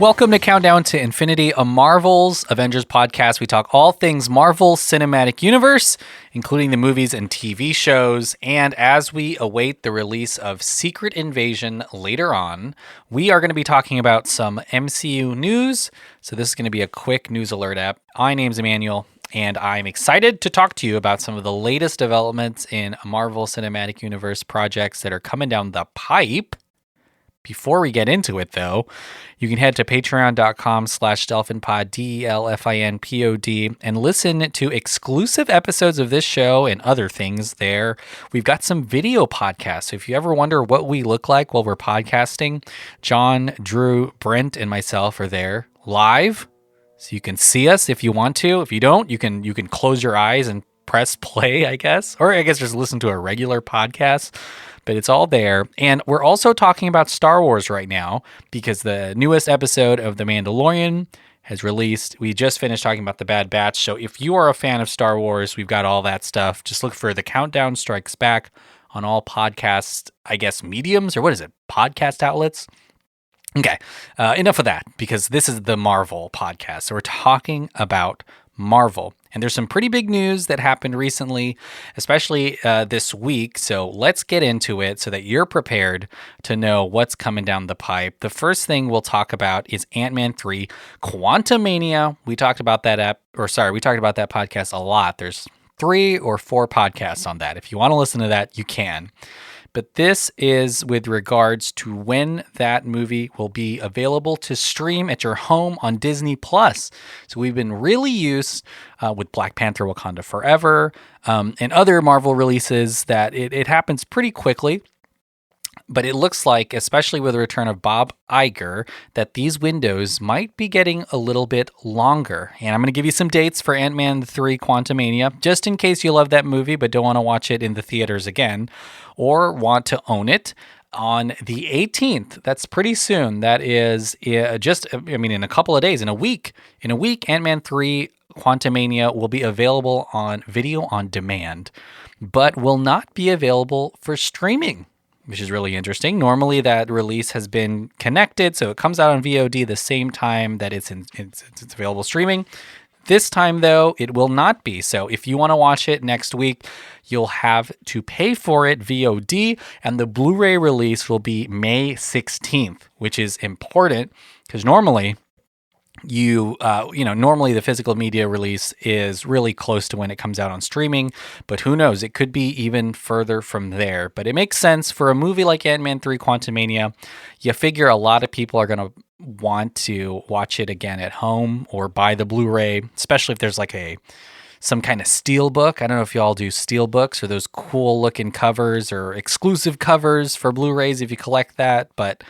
Welcome to Countdown to Infinity, a Marvel's Avengers podcast. We talk all things Marvel Cinematic Universe, including the movies and TV shows. And as we await the release of Secret Invasion later on, we are going to be talking about some MCU news. So this is going to be a quick news alert app. My name's Emmanuel, and I'm excited to talk to you about some of the latest developments in Marvel Cinematic Universe projects that are coming down the pipe. Before we get into it, though, you can head to patreon.com/delphinpod, DELFINPOD, and listen to exclusive episodes of this show and other things there. We've got some video podcasts. So if you ever wonder what we look like while we're podcasting, John, Drew, Brent, and myself are there live. So you can see us if you want to. If you don't, you can close your eyes and press play, I guess. Or I guess just listen to a regular podcast. But it's all there. And we're also talking about Star Wars right now because the newest episode of The Mandalorian has released. We just finished talking about The Bad Batch. So if you are a fan of Star Wars, we've got all that stuff. Just look for The Countdown Strikes Back on all podcast, I guess, mediums, or what is it? Podcast outlets? Okay, enough of that because this is the Marvel podcast. So we're talking about Marvel. And there's some pretty big news that happened recently, especially this week. So let's get into it so that you're prepared to know what's coming down the pipe. The first thing we'll talk about is Ant-Man 3 Quantumania. We talked about that podcast a lot. There's 3 or 4 podcasts on that. If you want to listen to that, you can. But this is with regards to when that movie will be available to stream at your home on Disney+. So we've been really used with Black Panther Wakanda Forever and other Marvel releases that it happens pretty quickly. But it looks like, especially with the return of Bob Iger, that these windows might be getting a little bit longer. And I'm going to give you some dates for Ant-Man 3 Quantumania, just in case you love that movie but don't want to watch it in the theaters again, or want to own it. On the 18th, that's pretty soon. That is in a couple of days, in a week, Ant-Man 3 Quantumania will be available on video on demand, but will not be available for streaming, which is really interesting. Normally that release has been connected, so it comes out on VOD the same time that it's available streaming. This time, though, it will not be. So if you want to watch it next week, you'll have to pay for it VOD, and the Blu-ray release will be May 16th, which is important because normally normally the physical media release is really close to when it comes out on streaming, but who knows? It could be even further from there. But it makes sense for a movie like Ant-Man 3 Quantumania. You figure a lot of people are going to want to watch it again at home or buy the Blu-ray, especially if there's like some kind of steel book. I don't know if y'all do steel books or those cool looking covers or exclusive covers for Blu-rays if you collect that. But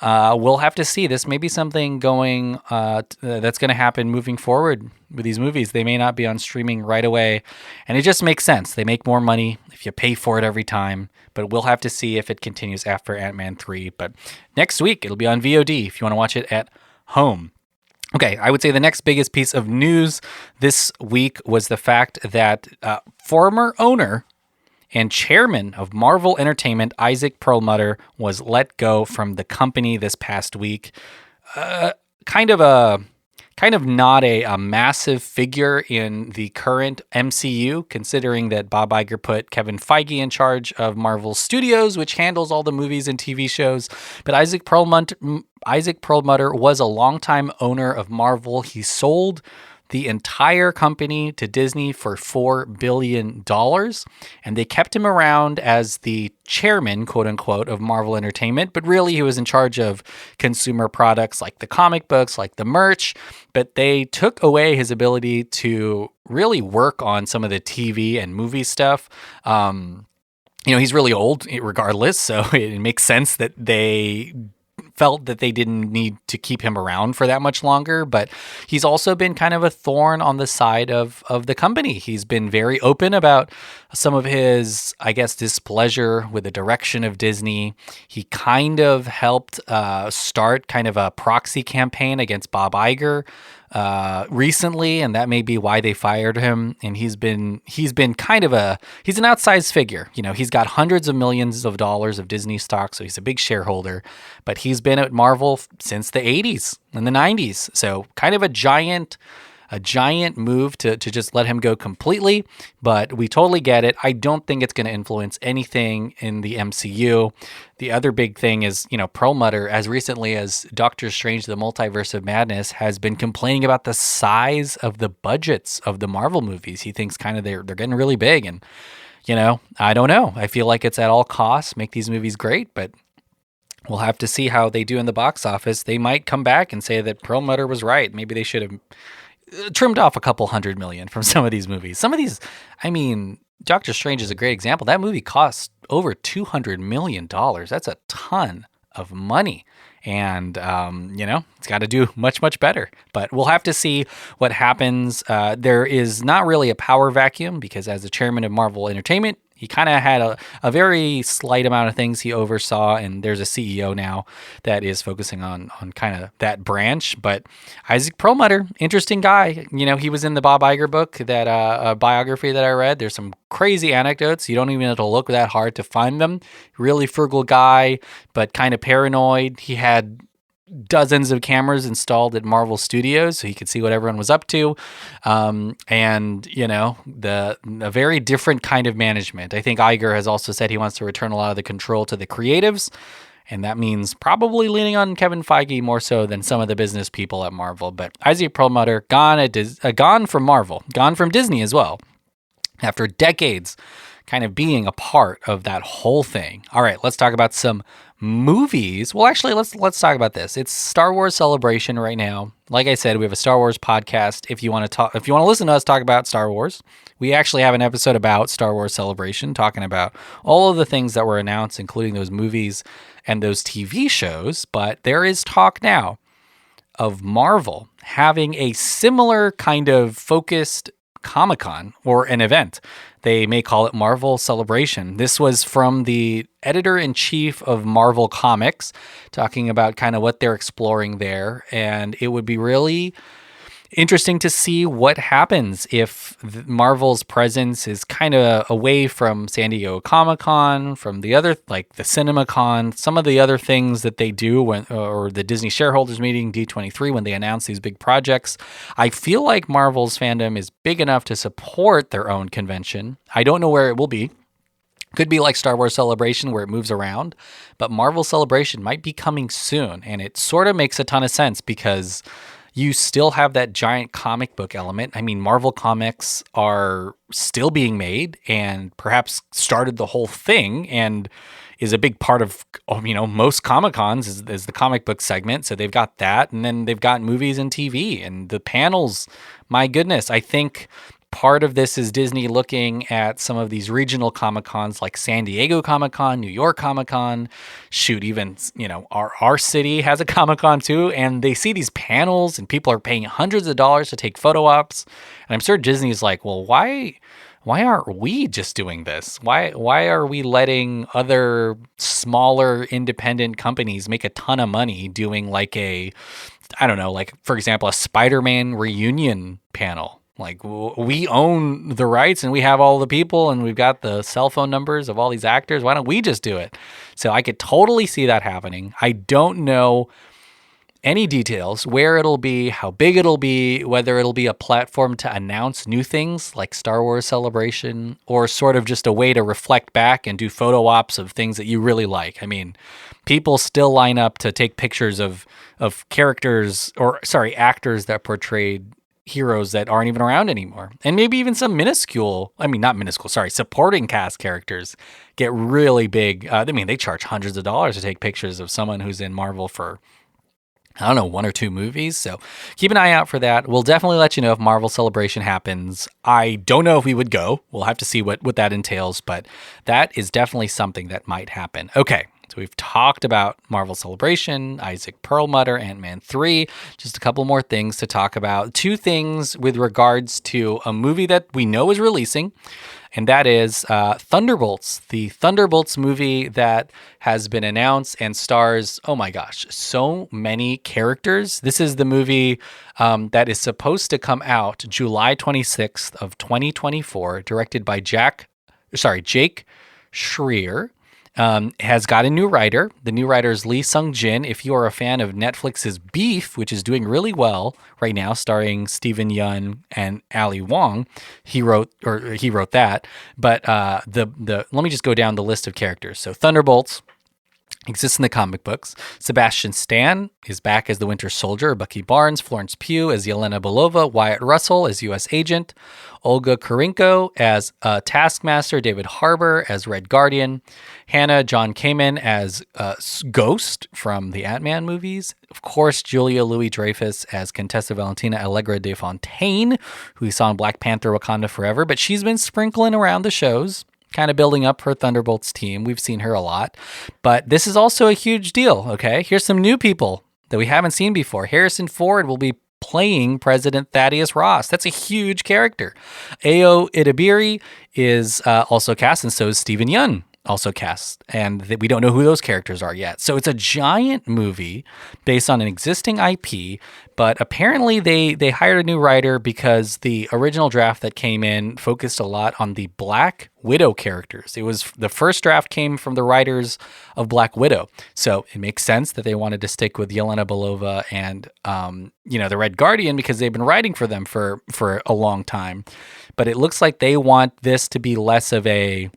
we'll have to see. This may be something going that's going to happen moving forward with these movies. They may not be on streaming right away. And it just makes sense. They make more money if you pay for it every time. But we'll have to see if it continues after Ant-Man 3. But next week, it'll be on VOD if you want to watch it at home. Okay, I would say the next biggest piece of news this week was the fact that former owner and chairman of Marvel Entertainment, Isaac Perlmutter, was let go from the company this past week. Kind of not a massive figure in the current MCU, considering that Bob Iger put Kevin Feige in charge of Marvel Studios, which handles all the movies and TV shows. But Isaac Perlmutter was a longtime owner of Marvel. He sold the entire company to Disney for $4 billion, and they kept him around as the chairman, quote unquote, of Marvel Entertainment, but really he was in charge of consumer products like the comic books, like the merch, but they took away his ability to really work on some of the TV and movie stuff. He's really old regardless, so it makes sense that they felt that they didn't need to keep him around for that much longer, but he's also been kind of a thorn on the side of the company. He's been very open about some of his, I guess, displeasure with the direction of Disney. He kind of helped start kind of a proxy campaign against Bob Iger recently, and that may be why they fired him. And he's been kind of he's an outsized figure. He's got hundreds of millions of dollars of Disney stock, so he's a big shareholder. But he's been at Marvel since the 80s and the 90s, so kind of a giant move to just let him go completely, but we totally get it. I don't think it's going to influence anything in the MCU. The other big thing is, Perlmutter, as recently as Doctor Strange, the Multiverse of Madness, has been complaining about the size of the budgets of the Marvel movies. He thinks kind of they're getting really big, and, I don't know. I feel like it's at all costs, make these movies great, but we'll have to see how they do in the box office. They might come back and say that Perlmutter was right. Maybe they should have trimmed off a couple $100 million from some of these movies. Some of these, Doctor Strange is a great example. That movie cost over $200 million. That's a ton of money. And, it's got to do much, much better. But we'll have to see what happens. There is not really a power vacuum because as the chairman of Marvel Entertainment, he kind of had a very slight amount of things he oversaw, and there's a CEO now that is focusing on kind of that branch. But Isaac Perlmutter, interesting guy. He was in the Bob Iger book, that biography that I read. There's some crazy anecdotes. You don't even have to look that hard to find them. Really frugal guy, but kind of paranoid. He had dozens of cameras installed at Marvel Studios so he could see what everyone was up to. A very different kind of management. I think Iger has also said he wants to return a lot of the control to the creatives, and that means probably leaning on Kevin Feige more so than some of the business people at Marvel. But Isaac Perlmutter, gone from Marvel, gone from Disney as well, after decades kind of being a part of that whole thing. All right, let's talk about some movies. Well, actually, let's talk about this. It's Star Wars Celebration right now. Like I said, we have a Star Wars podcast. If you want to listen to us talk about Star Wars, we actually have an episode about Star Wars Celebration, talking about all of the things that were announced, including those movies and those TV shows. But there is talk now of Marvel having a similar kind of focused Comic-Con or an event. They may call it Marvel Celebration. This was from the editor-in-chief of Marvel Comics, talking about kind of what they're exploring there. And it would be really interesting to see what happens if Marvel's presence is kind of away from San Diego Comic-Con, from the other, like the CinemaCon, some of the other things that they do or the Disney shareholders meeting, D23, when they announce these big projects. I feel like Marvel's fandom is big enough to support their own convention. I don't know where it will be. Could be like Star Wars Celebration where it moves around, but Marvel Celebration might be coming soon. And it sort of makes a ton of sense because you still have that giant comic book element. Marvel comics are still being made and perhaps started the whole thing and is a big part of, most Comic-Cons is the comic book segment. So they've got that. And then they've got movies and TV and the panels. My goodness, I think part of this is Disney looking at some of these regional Comic-Cons like San Diego Comic-Con, New York Comic-Con, even, our city has a Comic-Con too. And they see these panels and people are paying hundreds of dollars to take photo ops. And I'm sure Disney's like, well, why aren't we just doing this? Why are we letting other smaller independent companies make a ton of money doing for example, a Spider-Man reunion panel? Like, we own the rights and we have all the people and we've got the cell phone numbers of all these actors. Why don't we just do it? So I could totally see that happening. I don't know any details, where it'll be, how big it'll be, whether it'll be a platform to announce new things like Star Wars Celebration or sort of just a way to reflect back and do photo ops of things that you really like. People still line up to take pictures of actors that portrayed heroes that aren't even around anymore. And maybe even some supporting cast characters get really big. They charge hundreds of dollars to take pictures of someone who's in Marvel for, one or two movies. So keep an eye out for that. We'll definitely let you know if Marvel Celebration happens. I don't know if we would go. We'll have to see what that entails, but that is definitely something that might happen. Okay. So we've talked about Marvel Celebration, Isaac Perlmutter, Ant-Man 3. Just a couple more things to talk about. Two things with regards to a movie that we know is releasing. and that is Thunderbolts, the Thunderbolts movie that has been announced and stars, oh my gosh, so many characters. This is the movie that is supposed to come out July 26th of 2024, directed by Jake Schreier. Has got a new writer. The new writer is Lee Sung-jin. If you are a fan of Netflix's Beef, which is doing really well right now, starring Steven Yeun and Ali Wong, he wrote that. But let me just go down the list of characters. So Thunderbolts exists in the comic books. Sebastian Stan is back as the Winter Soldier. Bucky Barnes, Florence Pugh as Yelena Belova, Wyatt Russell as U.S. Agent, Olga Kurylenko as Taskmaster, David Harbour as Red Guardian, Hannah John Kamen as Ghost from the Ant-Man movies. Of course, Julia Louis-Dreyfus as Contessa Valentina Allegra de Fontaine, who we saw in Black Panther Wakanda Forever, but she's been sprinkling around the shows, kind of building up her Thunderbolts team. We've seen her a lot, but this is also a huge deal, okay? Here's some new people that we haven't seen before. Harrison Ford will be playing President Thaddeus Ross. That's a huge character. Ayo Edebiri is also cast, and so is Steven Yeun, also cast, and we don't know who those characters are yet. So it's a giant movie based on an existing IP, but apparently they hired a new writer because the original draft that came in focused a lot on the Black Widow characters. It was the first draft came from the writers of Black Widow, so it makes sense that they wanted to stick with Yelena Belova and the Red Guardian because they've been writing for them for a long time. But it looks like they want this to be less of a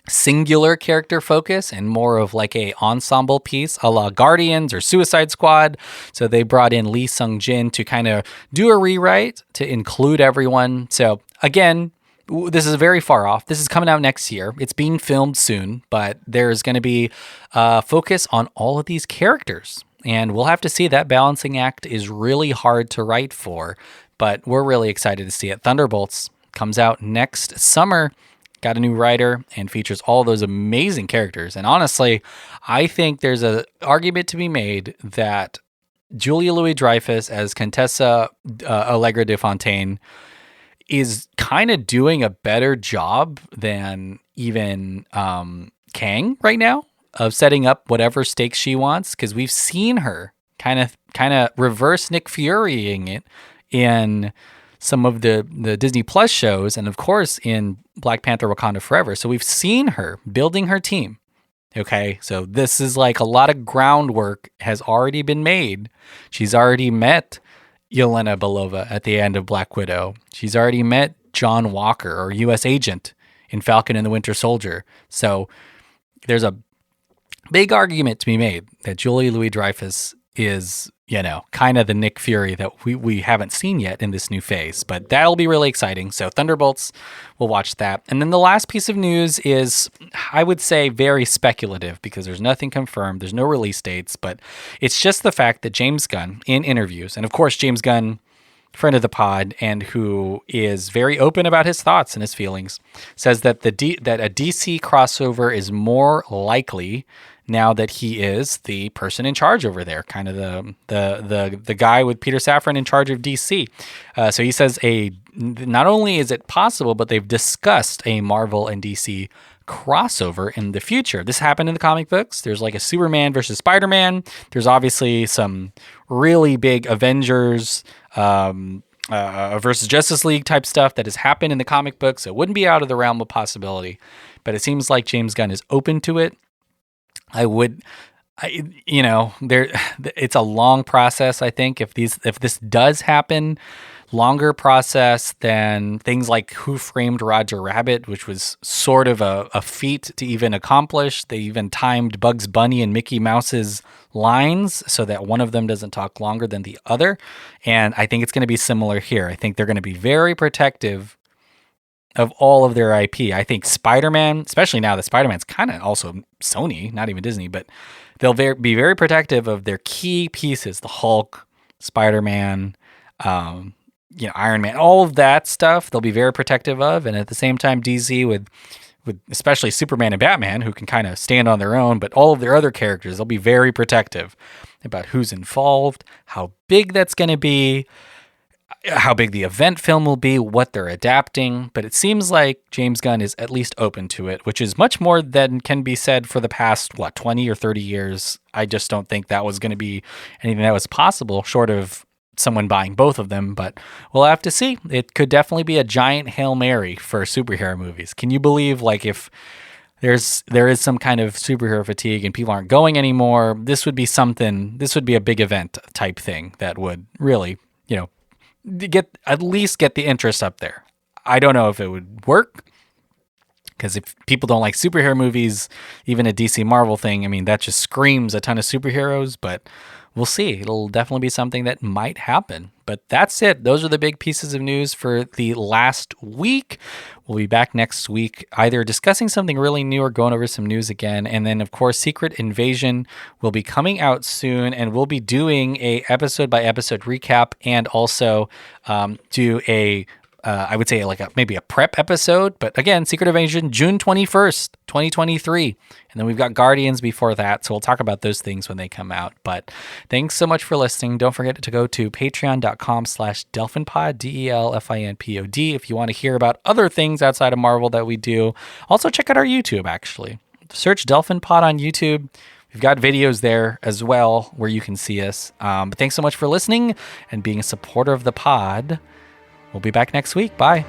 singular character focus and more of like a ensemble piece a la Guardians or Suicide Squad. So they brought in Lee Sung-jin to kind of do a rewrite to include everyone. So again, this is very far off. This is coming out next year. It's being filmed soon, but there's going to be a focus on all of these characters. And we'll have to see. That balancing act is really hard to write for, but we're really excited to see it. Thunderbolts comes out next summer. Got a new writer and features all those amazing characters. And honestly, I think there's an argument to be made that Julia Louis-Dreyfus as Contessa Allegra de Fontaine is kind of doing a better job than even Kang right now of setting up whatever stakes she wants, because we've seen her kind of reverse Nick Furying it in some of the Disney Plus shows, and of course in Black Panther Wakanda Forever. So we've seen her building her team. Okay, so this is like a lot of groundwork has already been made. She's already met Yelena Belova at the end of Black Widow. She's already met John Walker, or U.S. Agent, in Falcon and the Winter Soldier. So there's a big argument to be made that Julia Louis-Dreyfus is, kind of the Nick Fury that we haven't seen yet in this new phase. But that'll be really exciting. So Thunderbolts, we'll watch that. And then the last piece of news is, I would say, very speculative because there's nothing confirmed. There's no release dates, but it's just the fact that James Gunn, in interviews, and of course James Gunn, friend of the pod, and who is very open about his thoughts and his feelings, says that that a DC crossover is more likely now that he is the person in charge over there, kind of the guy with Peter Safran in charge of DC. So he says not only is it possible, but they've discussed a Marvel and DC crossover in the future. This happened in the comic books. There's like a Superman versus Spider-Man. There's obviously some really big Avengers versus Justice League type stuff that has happened in the comic books. So it wouldn't be out of the realm of possibility, but it seems like James Gunn is open to it. It's a long process. I think if this does happen, longer process than things like Who Framed Roger Rabbit, which was sort of a feat to even accomplish. They even timed Bugs Bunny and Mickey Mouse's lines so that one of them doesn't talk longer than the other. And I think it's going to be similar here. I think they're going to be very protective of all of their IP. I think Spider-Man, especially now that Spider-Man's kind of also Sony, not even Disney, but they'll be very protective of their key pieces, the Hulk, Spider-Man, Iron Man, all of that stuff they'll be very protective of. And at the same time, DC with especially Superman and Batman, who can kind of stand on their own, but all of their other characters, they'll be very protective about who's involved, how big that's going to be. how big the event film will be, what they're adapting, but it seems like James Gunn is at least open to it, which is much more than can be said for the past, 20 or 30 years. I just don't think that was going to be anything that was possible short of someone buying both of them, but we'll have to see. It could definitely be a giant Hail Mary for superhero movies. Can you believe, like, if there is some kind of superhero fatigue and people aren't going anymore, this would be a big event type thing that would really, get the interest up there. I don't know if it would work, because if people don't like superhero movies, even a DC Marvel thing, I mean, that just screams a ton of superheroes, but we'll see. It'll definitely be something that might happen. But that's it. Those are the big pieces of news for the last week. We'll be back next week, either discussing something really new or going over some news again. And then, of course, Secret Invasion will be coming out soon, and we'll be doing a episode by episode recap, and also do a I would say maybe a prep episode, but again, Secret Invasion, June 21st, 2023. And then we've got Guardians before that. So we'll talk about those things when they come out. But thanks so much for listening. Don't forget to go to patreon.com/DelphinPod, DelfinPod, if you want to hear about other things outside of Marvel that we do. Also check out our YouTube, actually. Search Delphin Pod on YouTube. We've got videos there as well where you can see us. But thanks so much for listening and being a supporter of the pod. We'll be back next week. Bye.